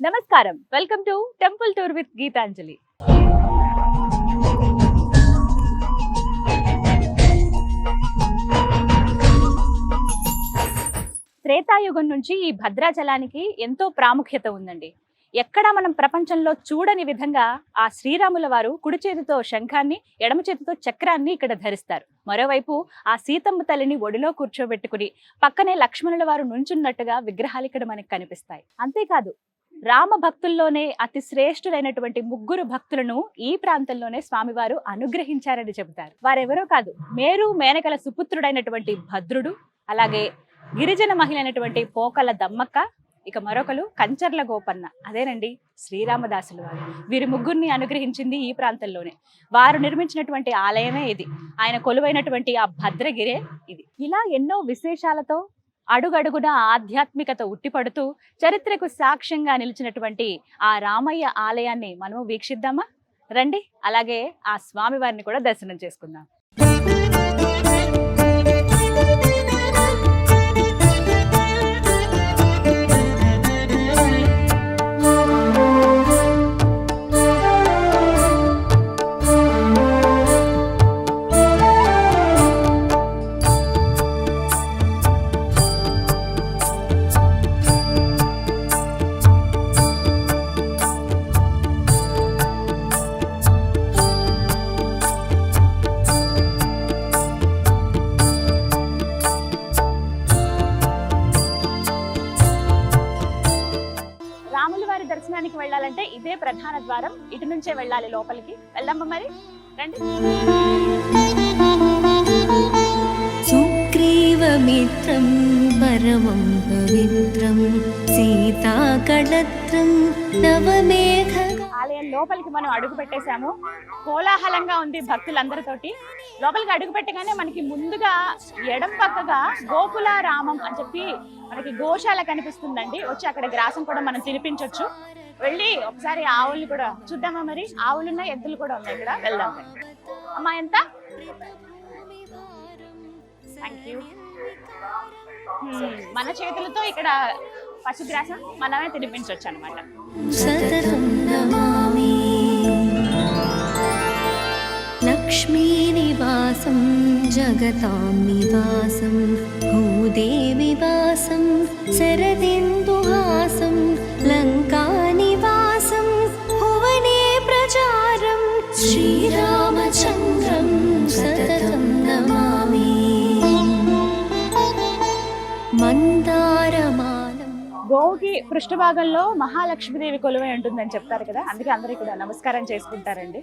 నమస్కారం, welcome to temple tour with Geetanjali. త్రేతాయుగం నుంచి ఈ భద్రాచలానికి ఎంతో ప్రాముఖ్యత ఉందండి. ఎక్కడా మనం ప్రపంచంలో చూడని విధంగా ఆ శ్రీరాముల వారు కుడి చేతితో శంఖాన్ని, ఎడమ చేతితో చక్రాన్ని ఇక్కడ ధరిస్తారు. మరోవైపు ఆ సీతమ్మ తల్లిని ఒడిలో కూర్చోబెట్టుకుని పక్కనే లక్ష్మణుల వారు నుంచున్నట్టుగా విగ్రహాలు ఇక్కడ మనకు కనిపిస్తాయి. అంతేకాదు, రామ భక్తుల్లోనే అతి శ్రేష్ఠులైనటువంటి ముగ్గురు భక్తులను ఈ ప్రాంతంలోనే స్వామివారు అనుగ్రహించారని చెబుతారు. వారెవరో కాదు, మేరు మేనకల సుపుత్రుడైనటువంటి భద్రుడు, అలాగే గిరిజన మహిళ అయినటువంటి పోకల దమ్మక్క, ఇక మరొకరు కంచర్ల గోపన్న, అదేనండి శ్రీరామదాసులు వారు. వీరి ముగ్గురిని అనుగ్రహించింది ఈ ప్రాంతంలోనే. వారు నిర్మించినటువంటి ఆలయమే ఇది. ఆయన కొలువైనటువంటి ఆ భద్రగిరే ఇది. ఇలా ఎన్నో విశేషాలతో అడుగడుగున ఆధ్యాత్మికత ఉట్టిపడుతూ చరిత్రకు సాక్ష్యంగా నిలిచినటువంటి ఆ రామయ్య ఆలయాన్ని మనము వీక్షిద్దామా? రండి, అలాగే ఆ స్వామి వారిని కూడా దర్శనం చేసుకుందాం. దర్శనానికి వెళ్ళాలంటే ఇదే ప్రధాన ద్వారం. ఇటు నుంచే వెళ్ళాలి లోపలికి. వెళ్దామా మరి? రండి. సుగ్రీవమిత్రం పరమం పవిత్రం సీతాకళత్రం నవమేఘ. ఆలయం లోపలికి మనం అడుగు పెట్టేశాము. కోలాహలంగా ఉంది భక్తులందరితోటి. లోపలికి అడుగు పెట్టగానే మనకి ముందుగా ఎడం పక్కగా గోకుల రామం అని చెప్పి మనకి గోశాల కనిపిస్తుందండి. వచ్చి అక్కడ గ్రాసం కూడా మనం తినిపించవచ్చు. వెళ్ళి ఒకసారి ఆవుల్ని కూడా చూద్దామా మరి? ఆవులున్నాయి, ఎద్దులు కూడా ఉన్నాయి ఇక్కడ. వెళ్దాం. అమ్మా, ఎంత? Thank you. మన చేతులతో ఇక్కడ పశుగ్రాసం మనమే తినిపించవచ్చు అనమాట. లక్ష్మీ నివాసం జగతాం నివాసం భూదేవి వాసం శరదిందుహాసం లంకా నివాసం భువనే ప్రచారం శ్రీరామచంద్రం సతతం నమామి. మందారమాలం. గోవుకి పృష్ఠభాగంలో మహాలక్ష్మీదేవి కొలువై ఉంటుందని చెప్తారు కదా, అందుకే అందరూ కూడా నమస్కారం చేసుకుంటారండి.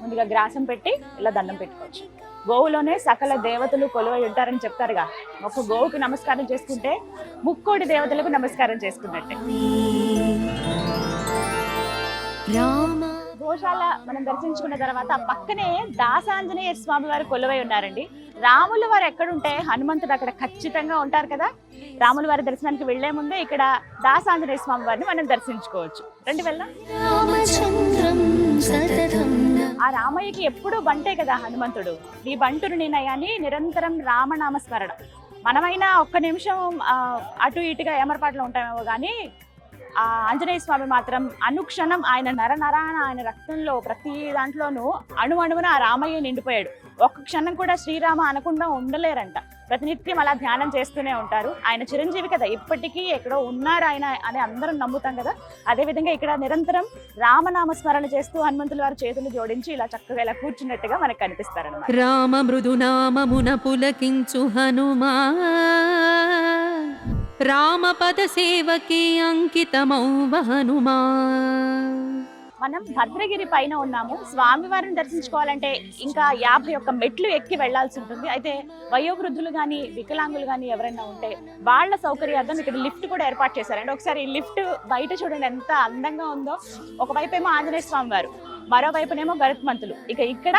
ముందుగా గ్రాసం పెట్టి ఇలా దండం పెట్టుకోవచ్చు. గోవులోనే సకల దేవతలు కొలువై ఉంటారని చెప్తారుగా. ఒక గోవుకి నమస్కారం చేసుకుంటే ముక్కోటి దేవతలకు నమస్కారం చేసుకున్నట్టే. గోశాల మనం దర్శించుకున్న తర్వాత పక్కనే దాసాంజనేయ స్వామి వారు కొలువై ఉన్నారండి. రాముల వారు ఎక్కడుంటే హనుమంతుడు అక్కడ ఖచ్చితంగా ఉంటారు కదా. రాముల వారి దర్శనానికి వెళ్లే ముందే ఇక్కడ దాసాంజనేయ స్వామి వారిని మనం దర్శించుకోవచ్చు. రండి వెళ్దాం. ఆ రామయ్యకి ఎప్పుడు బంటే కదా హనుమంతుడు. ఈ బంటుడు నేనయ్యాని నిరంతరం రామనామస్మరణ. మనమైనా ఒక్క నిమిషం అటు ఇటుగా ఏమరపాట్లో ఉంటామేమో కానీ ఆ ఆంజనేయ స్వామి మాత్రం అనుక్షణం ఆయన నరనరాన, ఆయన రక్తంలో ప్రతి దాంట్లోనూ అణువణువున ఆ రామయ్య నిండిపోయాడు. ఒక్క క్షణం కూడా శ్రీరామ అనకుండా ఉండలేరంట. ప్రతినిత్యం అలా ధ్యానం చేస్తూనే ఉంటారు. ఆయన చిరంజీవి కదా, ఇప్పటికీ ఎక్కడో ఉన్నారు ఆయన అని అందరం నమ్ముతాం కదా. అదేవిధంగా ఇక్కడ నిరంతరం రామనామస్మరణ చేస్తూ హనుమంతుల వారి చేతులు జోడించి ఇలా చక్కగా ఇలా కూర్చున్నట్టుగా మనకు కనిపిస్తారన్నమాట. రామ మృదునామమున పులకించు హనుమా రామపద సేవకి అంకితమౌ హనుమా. మనం భద్రగిరి పైన ఉన్నాము. స్వామివారిని దర్శించుకోవాలంటే ఇంకా 51 మెట్లు ఎక్కి వెళ్లాల్సి ఉంటుంది. అయితే వయోవృద్ధులు కానీ వికలాంగులు కానీ ఎవరైనా ఉంటే వాళ్ళ సౌకర్యార్థం ఇక్కడ లిఫ్ట్ కూడా ఏర్పాటు చేశారండి. ఒకసారి ఈ లిఫ్ట్ బయట చూడండి ఎంత అందంగా ఉందో. ఒకవైపు ఏమో ఆంజనేయ స్వామి వారు, మరోవైపునేమో గరుత్మంతులు, ఇక ఇక్కడ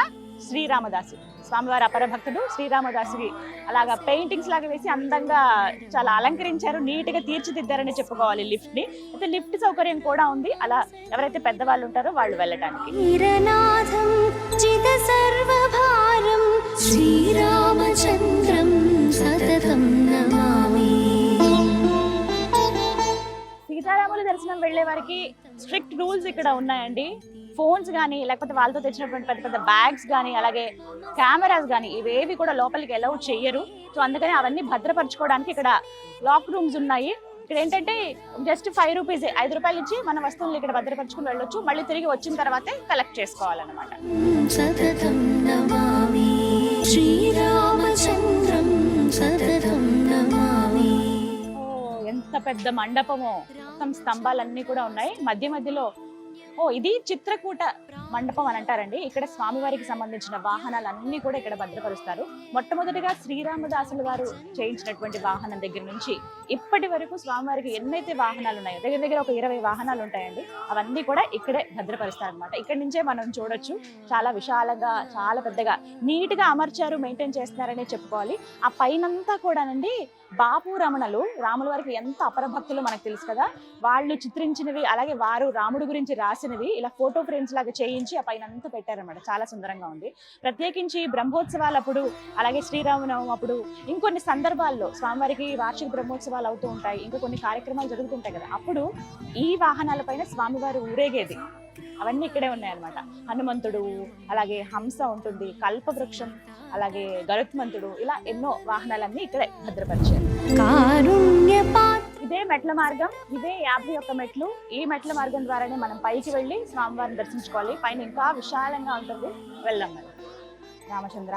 శ్రీరామదాసు స్వామివారి అపర భక్తుడు శ్రీరామదాసుకి అలాగా పెయింటింగ్స్ లాగా వేసి అందంగా చాలా అలంకరించారు, నీట్ గా తీర్చిదిద్దారని చెప్పుకోవాలి లిఫ్ట్ ని. అయితే లిఫ్ట్ సౌకర్యం కూడా ఉంది, అలా ఎవరైతే పెద్దవాళ్ళు ఉంటారో వాళ్ళు వెళ్ళటానికి. సీతారాముల దర్శనం వెళ్లే వారికి స్ట్రిక్ట్ రూల్స్ ఇక్కడ ఉన్నాయండి. ఫోన్స్ కానీ లేకపోతే వాళ్ళతో తెచ్చినటువంటి పెద్ద పెద్ద బ్యాగ్స్ కానీ అలాగే కెమెరాస్ కానీ ఇవేవి కూడా లోపలికి అలౌ చెయ్యరు. సో అందుకని అవన్నీ భద్రపరచుకోవడానికి ఇక్కడ లాక్ రూమ్స్ ఉన్నాయి. ఇక్కడ ఏంటంటే జస్ట్ 5 రూపీస్ 5 రూపాయలు ఇచ్చి మన వస్తువులు ఇక్కడ భద్రపరచుకుని వెళ్ళొచ్చు. మళ్ళీ తిరిగి వచ్చిన తర్వాతే కలెక్ట్ చేసుకోవాలన్నమాట. సతతం నమామి శ్రీరామచంద్రం సతతం నమామి. ఎంత పెద్ద మండపమో, మొత్తం స్తంభాలన్నీ కూడా ఉన్నాయి. మధ్య మధ్యలో ఇది చిత్రకూట మండపం అని అంటారండి. ఇక్కడ స్వామివారికి సంబంధించిన వాహనాలన్నీ కూడా ఇక్కడ భద్రపరుస్తారు. మొట్టమొదటిగా శ్రీరామదాసులు వారు చేయించినటువంటి వాహనం దగ్గర నుంచి ఇప్పటి వరకు స్వామివారికి ఎన్నైతే వాహనాలు ఉన్నాయో దగ్గర దగ్గర ఒక 20 వాహనాలు ఉంటాయండి. అవన్నీ కూడా ఇక్కడే భద్రపరుస్తారు అనమాట. ఇక్కడి నుంచే మనం చూడొచ్చు. చాలా విశాలంగా, చాలా పెద్దగా, నీట్ గా అమర్చారు, మెయింటైన్ చేస్తున్నారనే చెప్పుకోవాలి. ఆ పైనంతా కూడానండి బాపు రమణలు, రాముల వారికి ఎంత అపరభక్తులు మనకు తెలుసు కదా, వాళ్ళు చిత్రించినవి అలాగే వారు రాముడు గురించి రాసినవి ఇలా ఫోటో ఫ్రేమ్స్ లాగా చేయించి ఆ పైన అంతా పెట్టారన్నమాట. చాలా సుందరంగా ఉంది. ప్రత్యేకించి బ్రహ్మోత్సవాలప్పుడు అలాగే శ్రీరామనవమి అప్పుడు ఇంకొన్ని సందర్భాల్లో స్వామివారికి వార్షిక బ్రహ్మోత్సవాలు అవుతూ ఉంటాయి, ఇంకా కొన్ని కార్యక్రమాలు జరుగుతుంటాయి కదా, అప్పుడు ఈ వాహనాలపైన స్వామివారు ఊరేగేది అవన్నీ ఇక్కడే ఉన్నాయన్నమాట. హనుమంతుడు అలాగే హంస ఉంటుంది, కల్పవృక్షం అలాగే గరుత్మంతుడు, ఇలా ఎన్నో వాహనాలన్నీ ఇక్కడే భద్రపరిచారు. ఇదే మెట్ల మార్గం, ఇదే 51 మెట్లు. ఈ మెట్ల మార్గం ద్వారానే మనం పైకి వెళ్ళి స్వామివారిని దర్శించుకోవాలి. పైన ఇంకా విశాలంగా ఉంటుంది. వెళ్దాం మరి. రామచంద్ర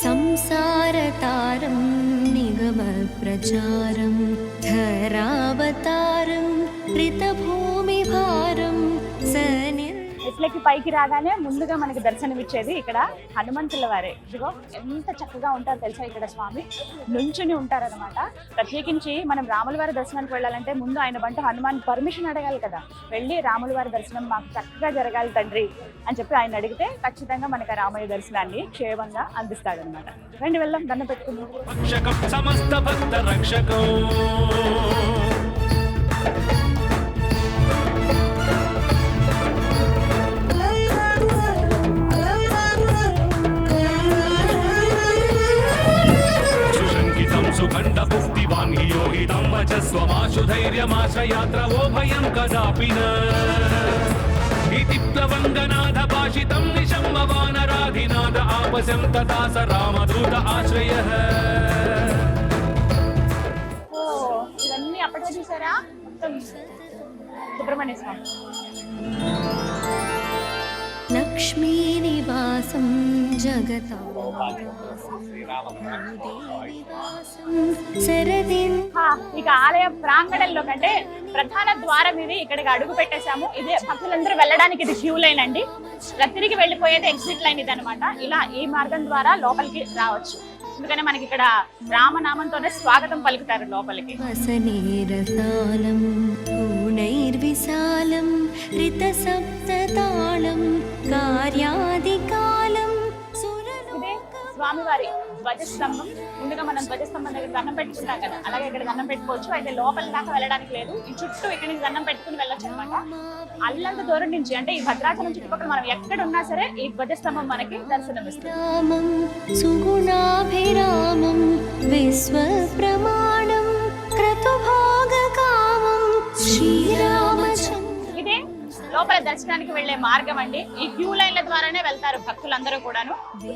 సంసారతారం నిగమ ప్రచారం ధరావతారం రితభూమి భారం సని. మెట్లకి పైకి రాగానే ముందుగా మనకి దర్శనమిచ్చేది ఇక్కడ హనుమంతుల వారే. ఇదిగో ఎంత చక్కగా ఉంటారో తెలుసా, ఇక్కడ స్వామి నుంచుని ఉంటారనమాట. ప్రత్యేకించి మనం రాముల వారి దర్శనానికి వెళ్ళాలంటే ముందు ఆయన బంట హనుమాన్ పర్మిషన్ అడగాలి కదా. వెళ్ళి రాముల వారి దర్శనం మాకు చక్కగా జరగాలి తండ్రి అని చెప్పి ఆయన అడిగితే ఖచ్చితంగా మనకి ఆ రామయ్య దర్శనాన్ని క్షేమంగా అందిస్తాడనమాట. రండి వెళ్దాం, దండం పెట్టుకుందాం. సుఖండ పుష్టివాన్ యోహితం వచస్వమాశు ధైర్యమాశ్రయాత్రవో భయం కదాపి న ఇతి ప్లవంగనాథ భాషితం నిశమ్మ వానరాధినాథ ఆపశం తథా స రామదూత ఆశ్రయః. ఇవన్నీ అప్పటికే చూసారా, మొత్తం సుబ్రహ్మణ్య స్వామి. లక్ష్మీ నివాసం జగతా ఇక ఆలయ ప్రాంగణంలో కంటే ప్రధాన ద్వారం ఇది. ఇక్కడికి అడుగు పెట్టేశాము. ఇది భక్తులందరూ వెళ్ళడానికి ఇది క్యూ లైన్ అండి. తిరిగి వెళ్ళిపోయేది ఎగ్జిట్ లైన్ ఇది అనమాట. ఇలా ఈ మార్గం ద్వారా లోపలికి రావచ్చు. ఎందుకంటే మనకి ఇక్కడ రామనామంతోనే స్వాగతం పలుకుతారు లోపలికి. వసనేరసాలం పూర్ణైర్విశాలం రిత సప్తతాళం కార్యాదికాలం. ఇదే స్వామివారి ధ్వజస్తంభం. ముందుగా మనం ధ్వజస్తంభం దగ్గర దండం పెట్టుకుంటాం కదా, అలాగే ఇక్కడ దండం పెట్టుకోవచ్చు. అయితే లోపల దాకా వెళ్ళడానికి లేదు, ఈ చుట్టూ ఇక్కడ నుంచి దండం పెట్టుకుని వెళ్ళొచ్చు అనమాట. అల్లంత దూరం నుంచి, అంటే ఈ భద్రాచలం చుట్టుపక్కల మనం ఎక్కడ ఉన్నా సరే ఈ ధ్వజస్తంభం మనకి దర్శనమిస్తుంది. సుగుణాభిరామం విశ్వ ప్రమాణం క్రతుభోగకామం శ్రీరామచంద్ర. ఇదే లోపల దర్శనానికి వెళ్లే మార్గం అండి. ఈ క్యూ లైన్ల ద్వారానే వెళ్తారు భక్తులందరూ కూడాను.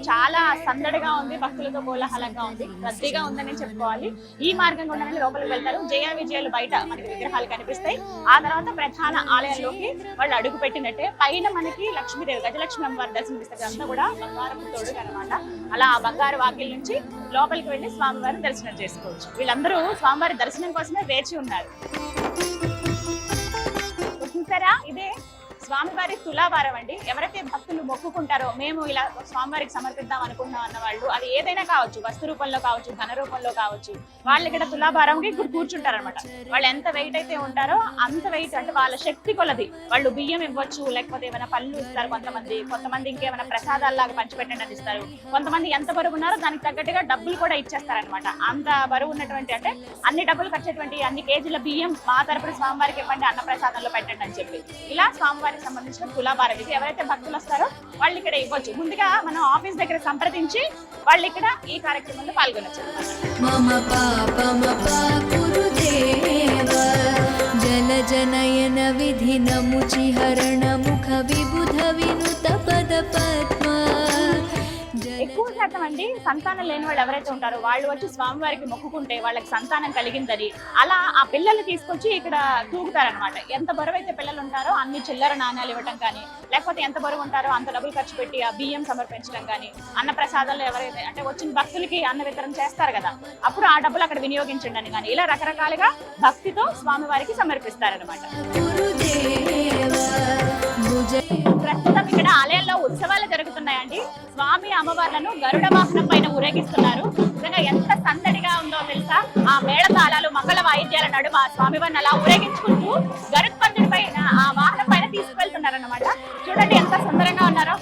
చాలా సందడిగా ఉంది, భక్తులతో కోలాహలంగా ఉంది, రద్దీగా ఉందని చెప్పుకోవాలి. ఈ మార్గం గుండానే లోపలికి వెళ్తారు. జయ విజయాలు బయట మనకి విగ్రహాలు కనిపిస్తాయి. ఆ తర్వాత ప్రధాన ఆలయంలోకి వాళ్ళు అడుగు పెట్టినట్టే పైన మనకి లక్ష్మీదేవి, గజలక్ష్మి అమ్మవారి దర్శనమిస్తారు. అంతా కూడా బంగారపు తోడు అనమాట. అలా ఆ బంగారు వాకిల్ నుంచి లోపలికి వెళ్లి స్వామివారిని దర్శనం చేసుకోవచ్చు. వీళ్ళందరూ స్వామివారి దర్శనం కోసమే వేచి ఉన్నారు. చూసారా, ఇదే స్వామివారి తులాభారం అండి. ఎవరైతే భక్తులు మొక్కుకుంటారో మేము ఇలా స్వామివారికి సమర్పిద్దాం అనుకుంటున్నాం అన్న వాళ్ళు, అది ఏదైనా కావచ్చు, వస్తు రూపంలో కావచ్చు, ధన రూపంలో కావచ్చు, వాళ్ళు ఇక్కడ తులాభారంకి ఇప్పుడు కూర్చుంటారు అనమాట. వాళ్ళు ఎంత వెయిట్ అయితే ఉంటారో అంత వెయిట్, అంటే వాళ్ళ శక్తి కొలది వాళ్ళు బియ్యం ఇవ్వచ్చు, లేకపోతే ఏమైనా పళ్ళు ఇస్తారు కొంతమంది ఇంకేమైనా ప్రసాదాల్లాగా పంచిపెట్టండి అని ఇస్తారు. కొంతమంది ఎంత బరువు ఉన్నారో దానికి తగ్గట్టుగా డబ్బులు కూడా ఇచ్చేస్తారనమాట. అంత బరువు ఉన్నటువంటి, అంటే అన్ని డబ్బులు ఖర్చేటువంటి అన్ని కేజీల బియ్యం మా తరపున స్వామివారికి ఇవ్వండి, అన్న ప్రసాదంలో పెట్టండి అని చెప్పి ఇలా స్వామివారికి సంబంధించిన తులాభారం ఇది. ఎవరైతే భక్తులు వస్తారో వాళ్ళు ఇక్కడ ఇవ్వచ్చు. ముందుగా మనం ఆఫీస్ దగ్గర సంప్రదించి వాళ్ళు ఇక్కడ ఈ కార్యక్రమంలో పాల్గొనొచ్చు. जलजनयन विधिनमुचिहरण मुख विबुध विनुत पद पद्मा ఎక్కువ శాతం అండి సంతానం లేని వాళ్ళు ఎవరైతే ఉంటారో వాళ్ళు వచ్చి స్వామివారికి మొక్కుకుంటే వాళ్ళకి సంతానం కలిగిందని అలా ఆ పిల్లల్ని తీసుకొచ్చి ఇక్కడ తూగుతారనమాట. ఎంత బరువు అయితే పిల్లలు ఉంటారో అన్ని చిల్లర నాణ్యాలు ఇవ్వటం కానీ, లేకపోతే ఎంత బరువు ఉంటారో అంత డబ్బులు ఖర్చు పెట్టి ఆ బియ్యం సమర్పించడం కానీ, అన్న ప్రసాదాలు ఎవరైతే అంటే వచ్చిన భక్తులకి అన్న వితరణ చేస్తారు కదా, అప్పుడు ఆ డబ్బులు అక్కడ వినియోగించండి అని కానీ ఇలా రకరకాలుగా భక్తితో స్వామివారికి సమర్పిస్తారనమాట. ప్రస్తుతం ఇక్కడ ఆలయంలో ఉత్సవాలు జరుగుతున్నాయండి. స్వామి అమ్మవార్లను గరుడ వాహనం పైన ఊరేగిస్తున్నారు. నిజంగా ఎంత సందడిగా ఉందో తెలుసా. ఆ మేళతాళాలు మంగళ వాయిద్యాల నడుమ స్వామివారిని అలా ఊరేగించుకుంటూ గరుత్మంతుడి పైన ఆ వాహనం పైన తీసుకువెళ్తున్నారు అన్నమాట. చూడండి ఎంత సుందరంగా ఉన్నారో.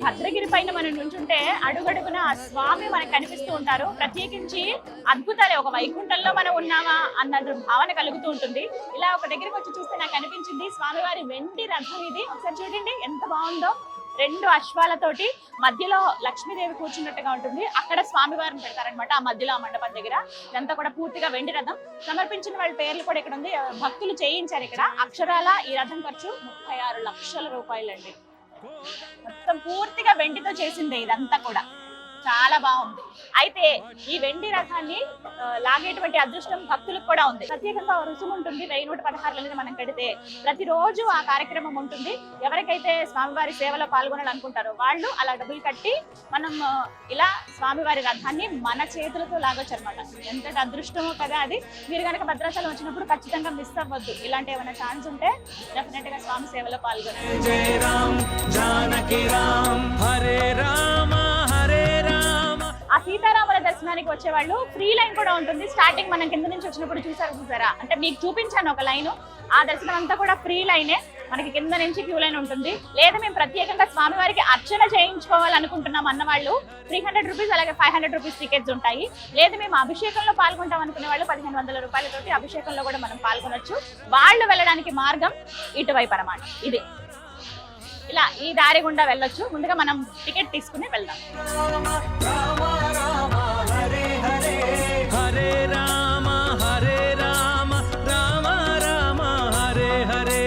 భద్రగిరి పైన మనం నుంచుంటే అడుగడుగున ఆ స్వామి మనకు కనిపిస్తూ ఉంటారు. ప్రత్యేకించి అద్భుతాలే, ఒక వైకుంఠంలో మనం ఉన్నామా అన్న భావన కలుగుతూ ఉంటుంది. ఇలా ఒక దగ్గరికి వచ్చి చూస్తే నాకు అనిపించింది స్వామివారి వెండి రథం ఇది. ఒకసారి చూడండి ఎంత బాగుందో. 2 అశ్వాలతోటి మధ్యలో లక్ష్మీదేవి కూర్చున్నట్టుగా ఉంటుంది. అక్కడ స్వామివారిని పెడతారనమాట ఆ మధ్యలో ఆ మండపం దగ్గర. ఇదంతా కూడా పూర్తిగా వెండి రథం. సమర్పించిన వాళ్ళ పేర్లు కూడా ఇక్కడ ఉంది. భక్తులు చేయించారు ఇక్కడ. అక్షరాల ఈ రథం ఖర్చు 36 లక్షల రూపాయలండి. మొత్తం పూర్తిగా వెండితో చేసిందే ఇదంతా కూడా. చాలా బాగుంది. అయితే ఈ వెండి రథాన్ని లాగేటువంటి అదృష్టం భక్తులకు కూడా ఉంది. ప్రత్యేకంగా రుసుము ఉంటుంది. 1116 అనేది మనం కడితే ప్రతిరోజు ఆ కార్యక్రమం ఉంటుంది. ఎవరికైతే స్వామివారి సేవలో పాల్గొనాలనుకుంటారో వాళ్ళు అలా డబ్బులు కట్టి మనం ఇలా స్వామివారి రథాన్ని మన చేతులతో లాగొచ్చు అనమాట. ఎంత అదృష్టమో కదా అది. మీరు కనుక భద్రాచలం వచ్చినప్పుడు ఖచ్చితంగా మిస్ అవ్వద్దు. ఇలాంటి ఏమైనా ఛాన్స్ ఉంటే డెఫినెట్ గా స్వామి సేవలో పాల్గొనాలి. జయ రామ్ జానకి రామ్ హరే రామ హరే రామ. ఆ సీతారాముల దర్శనానికి వచ్చే వాళ్ళు ఫ్రీ లైన్ కూడా ఉంటుంది. స్టార్టింగ్ మనం కింద నుంచి వచ్చినప్పుడు చూసారా అంటే మీకు చూపించాను ఒక లైన్. ఆ దర్శనం అంతా కూడా ఫ్రీ లైనే. మనకి కింద నుంచి క్యూ లైన్ ఉంటుంది. లేదా మేము ప్రత్యేకంగా స్వామివారికి అర్చన చేయించుకోవాలనుకుంటున్నాం అన్న వాళ్ళు 300 రూపీస్, అలాగే 500 రూపీస్ టికెట్స్ ఉంటాయి. లేదా మేము అభిషేకంలో పాల్గొంటాం అనుకునే వాళ్ళు 1500 రూపాయలతోటి అభిషేకంలో కూడా మనం పాల్గొనొచ్చు. వాళ్ళు వెళ్ళడానికి మార్గం ఇటువైపు అన్నమాట. ఇది ఇలా ఈ దారి గుండా వెళ్ళొచ్చు. ముందుగా మనం టికెట్ తీసుకుని వెళ్దాం. హరే రామ హరే రామ రామ రామ హరే హరే.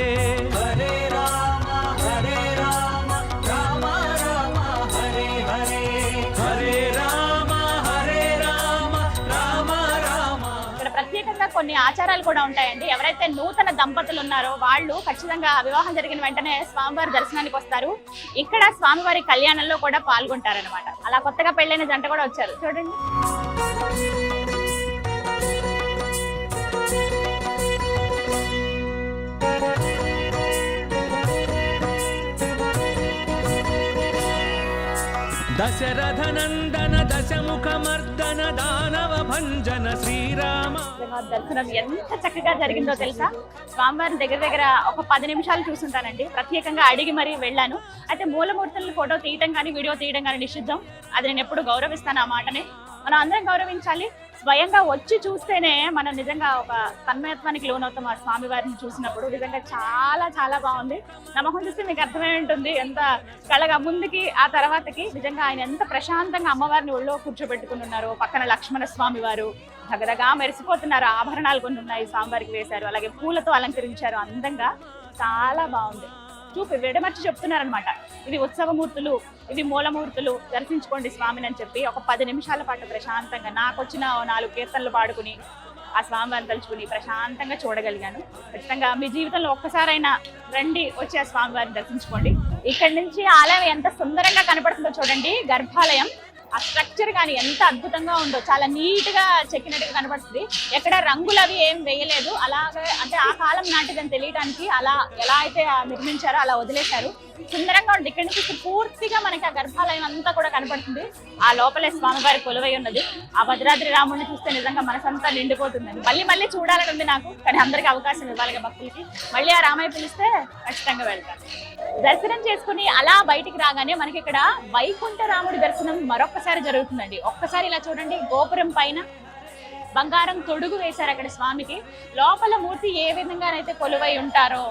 హరే రామ హరే రామ రామ రామ హరే హరే. హరే రామ హరే రామ రామ రామ. ఇక్కడ ప్రత్యేకంగా కొన్ని ఆచారాలు కూడా ఉంటాయండి. ఎవరైతే నూతన దంపతులు ఉన్నారో వాళ్ళు ఖచ్చితంగా వివాహం జరిగిన వెంటనే స్వామివారి దర్శనానికి వస్తారు. ఇక్కడ స్వామివారి కళ్యాణంలో కూడా పాల్గొంటారనమాట. అలా కొత్తగా పెళ్ళైన జంట కూడా వచ్చారు చూడండి. దశరథ నందన దశముఖ మర్దన దానవ భంజన శ్రీరామ. దర్శనం ఎంత చక్కగా జరిగిందో తెలుసా. స్వామివారిని దగ్గర ఒక 10 నిమిషాలు చూసుంటానండి. ప్రత్యేకంగా అడిగి మరీ వెళ్ళాను. అయితే మూలమూర్తులను ఫోటో తీయటం కానీ వీడియో తీయడం కానీ నిషిద్ధం. అది నేను ఎప్పుడు గౌరవిస్తాను ఆ మాటని. మనం అందరం గౌరవించాలి. స్వయంగా వచ్చి చూస్తేనే మనం నిజంగా ఒక తన్మయత్వానికి లోనవుతాం. ఆ స్వామివారిని చూసినప్పుడు నిజంగా చాలా చాలా బాగుంది. నమ్మకం చూస్తే మీకు అర్థమై ఉంటుంది ఎంత కళగా ముందుకి ఆ తర్వాతకి. నిజంగా ఆయన ఎంత ప్రశాంతంగా అమ్మవారిని ఒళ్ళో కూర్చోబెట్టుకుని ఉన్నారు. పక్కన లక్ష్మణ స్వామి వారు దగదగా మెరిసిపోతున్నారు. ఆభరణాలు కొన్ని ఉన్నాయి స్వామివారికి వేశారు. అలాగే పూలతో అలంకరించారు అందంగా. చాలా బాగుంది. చూపి విడమర్చి చెప్తున్నారనమాట. ఇది ఉత్సవమూర్తులు, ఇవి మూలమూర్తులు, దర్శించుకోండి స్వామిని అని చెప్పి ఒక 10 నిమిషాల పాటు ప్రశాంతంగా నాకు వచ్చిన 4 కీర్తనలు పాడుకుని ఆ స్వామివారిని తలుచుకుని ప్రశాంతంగా చూడగలిగాను. ఖచ్చితంగా మీ జీవితంలో ఒక్కసారైనా రండి, వచ్చి ఆ స్వామివారిని దర్శించుకోండి. ఇక్కడి నుంచి ఆలయం ఎంత సుందరంగా కనపడుతుందో చూడండి. గర్భాలయం ఆ స్ట్రక్చర్ కానీ ఎంత అద్భుతంగా ఉందో, చాలా నీట్ గా చెక్కినట్టుగా కనబడుతుంది. ఎక్కడ రంగులు అవి ఏం వేయలేదు, అలాగే అంటే ఆ కాలం నాటిదని తెలియడానికి అలా ఎలా అయితే నిర్మించారో అలా వదిలేశారు. సుందరంగా ఉంది. ఇక్కడ నుంచి పూర్తిగా మనకి ఆ గర్భాలయం అంతా కూడా కనపడుతుంది. ఆ లోపలే స్వామివారి కొలువై ఉన్నది. ఆ భద్రాద్రి రాముడిని చూస్తే నిజంగా మనసంతా నిండిపోతుందండి. మళ్ళీ మళ్ళీ చూడాలని ఉంది నాకు, కానీ అందరికి అవకాశం ఇవ్వాలి భక్తులకి. మళ్ళీ ఆ రామయ్య పిలిస్తే ఖచ్చితంగా వెళ్తాను. దర్శనం చేసుకుని అలా బయటికి రాగానే మనకి ఇక్కడ వైకుంఠ రాముడి దర్శనం మరొక్కసారి జరుగుతుందండి. ఒక్కసారి ఇలా చూడండి, గోపురం పైన బంగారం తొడుగు వేశారు అక్కడ స్వామికి. లోపల మూర్తి ఏ విధంగానైతే కొలువై ఉంటారో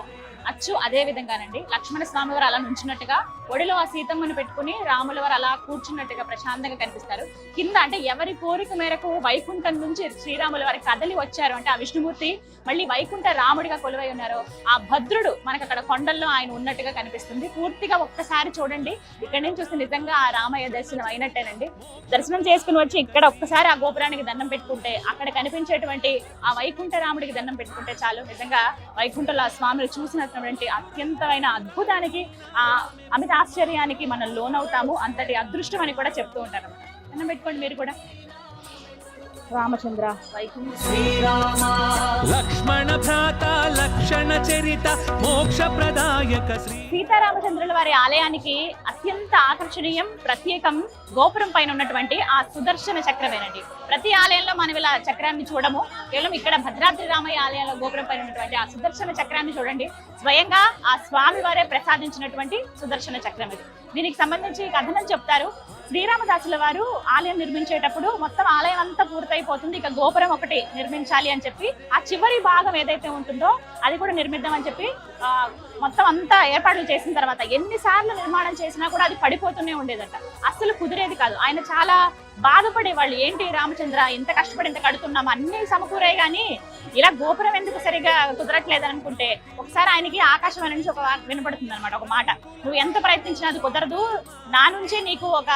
అచ్చు అదే విధంగానండి. లక్ష్మణ స్వామి వారు అలా నుంచున్నట్టుగా, ఒడిలో ఆ సీతమ్మను పెట్టుకుని రాముల వారు అలా కూర్చున్నట్టుగా ప్రశాంతంగా కనిపిస్తారు. కింద అంటే ఎవరి కోరిక మేరకు వైకుంఠం నుంచి శ్రీరాముల వారి కదలి వచ్చారు అంటే ఆ విష్ణుమూర్తి మళ్ళీ వైకుంఠ రాముడిగా కొలువై ఉన్నారో ఆ భద్రుడు మనకు అక్కడ కొండల్లో ఆయన ఉన్నట్టుగా కనిపిస్తుంది. పూర్తిగా ఒక్కసారి చూడండి, ఇక్కడ నుంచి చూస్తే నిజంగా ఆ రామయ్య దర్శనం అయినట్టేనండి. దర్శనం చేసుకుని వచ్చి ఇక్కడ ఒక్కసారి ఆ గోపురానికి దండం పెట్టుకుంటే, అక్కడ కనిపించేటువంటి ఆ వైకుంఠ రాముడికి దండం పెట్టుకుంటే చాలు. నిజంగా వైకుంఠంలో ఆ స్వామిని చూసినటువంటి అత్యంతమైన అద్భుతానికి, ఆ అమిత ఆశ్చర్యానికి మనం లోనవుతాము. అంతటి అదృష్టం అని కూడా చెప్తూ ఉంటారు. దండం పెట్టుకోండి మీరు కూడా. రామచంద్ర వైకుంఠ శ్రీరామ లక్ష్మణ భ్రాత లక్షణ చరిత మోక్ష ప్రదాయక శ్రీ సీతారామచంద్రుల వారి ఆలయానికి అత్యంత ఆకర్షణీయం, ప్రత్యేకం గోపురం పైన ఉన్నటువంటి ఆ సుదర్శన చక్రమేనండి. ప్రతి ఆలయంలో మనం ఇలా చక్రాన్ని చూడము, కేవలం ఇక్కడ భద్రాద్రి రామయ్య ఆలయంలో గోపురం పైన ఉన్నటువంటి ఆ సుదర్శన చక్రాన్ని చూడండి. స్వయంగా ఆ స్వామి వారే ప్రసాదించినటువంటి సుదర్శన చక్రం ఇది. దీనికి సంబంధించి కథనం చెప్తారు. శ్రీరామదాసుల వారు ఆలయం నిర్మించేటప్పుడు మొత్తం ఆలయం అంతా పూర్తయిపోతుంది, ఇక గోపురం ఒకటి నిర్మించాలి అని చెప్పి ఆ చివరి భాగం ఏదైతే ఉంటుందో అది కూడా నిర్మిద్దామని చెప్పి మొత్తం అంతా ఏర్పాట్లు చేసిన తర్వాత ఎన్నిసార్లు నిర్మాణం చేసినా కూడా అది పడిపోతూనే ఉండేదట. అస్సలు కుదిరేది కాదు. ఆయన చాలా బాధపడేవాళ్ళు. ఏంటి రామచంద్ర, ఇంత కష్టపడి ఇంత కడుతున్నాము, అన్ని సమకూరే గానీ ఇలా గోపురం ఎందుకు సరిగా కుదరట్లేదని అనుకుంటే ఒకసారి ఆయనకి ఆకాశం నుంచి ఒక వినపడుతుంది అనమాట, ఒక మాట, నువ్వు ఎంత ప్రయత్నించినా అది కుదరదు, నా నుంచి నీకు ఒక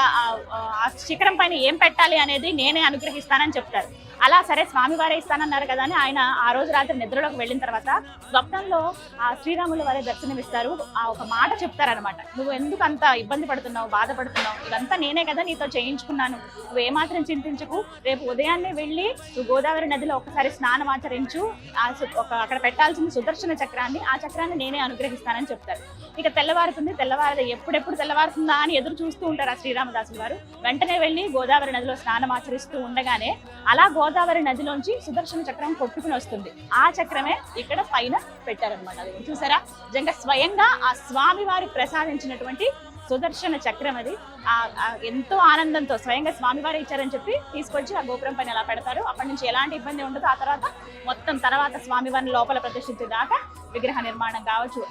శిఖరం పైన ఏం పెట్టాలి అనేది నేనే అనుగ్రహిస్తానని చెప్తారు. అలా సరే స్వామివారే ఇస్తానన్నారు కదా అని ఆయన ఆ రోజు రాత్రి నిద్రలోకి వెళ్ళిన తర్వాత స్వప్నంలో ఆ శ్రీరాముల వారే దర్శనమిస్తారు. ఆ ఒక మాట చెప్తారనమాట, నువ్వు ఎందుకు అంత ఇబ్బంది పడుతున్నావు, బాధపడుతున్నావు, ఇదంతా నేనే కదా నీతో చేయించుకున్నాను, నువ్వు ఏమాత్రం చింతించకు, రేపు ఉదయాన్నే వెళ్ళి నువ్వు గోదావరి నదిలో ఒకసారి స్నానం ఆచరించు, అక్కడ పెట్టాల్సిన సుదర్శన చక్రాన్ని, ఆ చక్రాన్ని నేనే అనుగ్రహిస్తానని చెప్తారు. ఇక తెల్లవారుతుంది. తెల్లవారు ఎప్పుడెప్పుడు తెల్లవారుతుందా అని ఎదురు చూస్తూ ఉంటారు ఆ శ్రీరామదాసుల వారు. వెంటనే వెళ్ళి గోదావరి నదిలో స్నానం ఆచరిస్తూ ఉండగానే అలా గోదావరి నదిలోంచి సుదర్శన చక్రం కొట్టుకుని వస్తుంది. ఆ చక్రమే ఇక్కడ పైన పెట్టారనమాట. అది చూసారా, నిజంగా స్వయంగా ఆ స్వామి వారి ప్రసాదించినటువంటి సుదర్శన చక్రం అది. ఎంతో ఆనందంతో స్వయంగా స్వామివారే ఇచ్చారని చెప్పి తీసుకొచ్చి ఆ గోపురం పైన ఎలా పెడతారు. అప్పటి నుంచి ఎలాంటి ఇబ్బంది ఉండదు. ఆ తర్వాత స్వామివారిని లోపల ప్రతిష్ఠించేదాకా విగ్రహ నిర్మాణం కావచ్చు,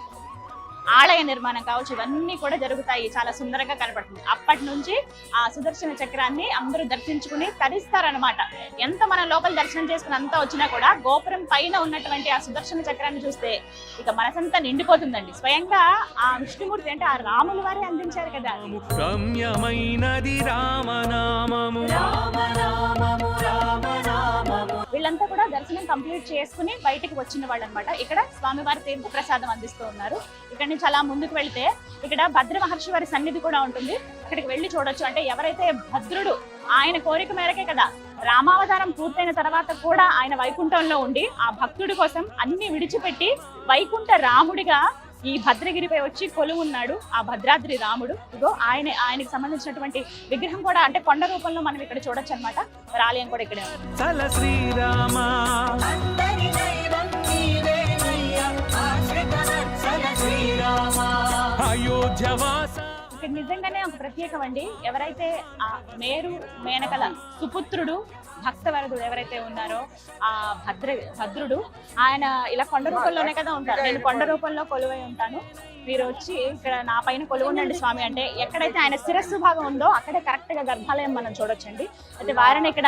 ఆలయ నిర్మాణం కావచ్చు, ఇవన్నీ కూడా జరుగుతాయి. చాలా సుందరంగా కనపడుతుంది. అప్పటి నుంచి ఆ సుదర్శన చక్రాన్ని అందరూ దర్శించుకుని తరిస్తారనమాట. ఎంత మన లోపల దర్శనం చేసుకుని అంతా వచ్చినా కూడా గోపురం పైన ఉన్నటువంటి ఆ సుదర్శన చక్రాన్ని చూస్తే ఇక మనసంతా నిండిపోతుందండి. స్వయంగా ఆ విష్ణుమూర్తి అంటే ఆ రాముల వారే అందించారు కదా. రమ్యమైనది రామనామము రామనామము రామనామము. వీళ్ళంతా కూడా దర్శనం కంప్లీట్ చేసుకుని బయటికి వచ్చిన వాళ్ళు అనమాట. ఇక్కడ స్వామివారి తీర్థ ప్రసాదం అందిస్తూ ఉన్నారు. ఇక్కడ నుంచి అలా ముందుకు వెళ్తే ఇక్కడ భద్ర మహర్షి వారి సన్నిధి కూడా ఉంటుంది. అక్కడికి వెళ్ళి చూడొచ్చు. అంటే ఎవరైతే భద్రుడు ఆయన కోరిక మేరకే కదా రామావతారం పూర్తయిన తర్వాత కూడా ఆయన వైకుంఠంలో ఉండి ఆ భక్తుడి కోసం అన్ని విడిచిపెట్టి వైకుంఠ రాముడిగా ఈ భద్రగిరిపై వచ్చి కొలువు ఉన్నాడు ఆ భద్రాద్రి రాముడు. ఇగో ఆయనకి సంబంధించినటువంటి విగ్రహం కూడా అంటే కొండ రూపంలో మనం ఇక్కడ చూడొచ్చు అనమాట. ఆలయం కూడా ఇక్కడే ఉంది. ఇక్కడ నిజంగానే ఒక ప్రత్యేకం అండి. ఎవరైతే ఆ మేరు మేనకల సుపుత్రుడు భక్తవరదుడు ఎవరైతే ఉన్నారో ఆ భద్రుడు ఆయన ఇలా కొండ రూపంలోనే కదా ఉంటారు. నేను కొండ రూపంలో కొలువై ఉంటాను, మీరు వచ్చి ఇక్కడ నా పైన కొలువుండండి స్వామి అంటే ఎక్కడైతే ఆయన శిరస్సు భాగం ఉందో అక్కడే కరెక్ట్ గా గర్భాలయం మనం చూడొచ్చండి. అయితే వారిని ఇక్కడ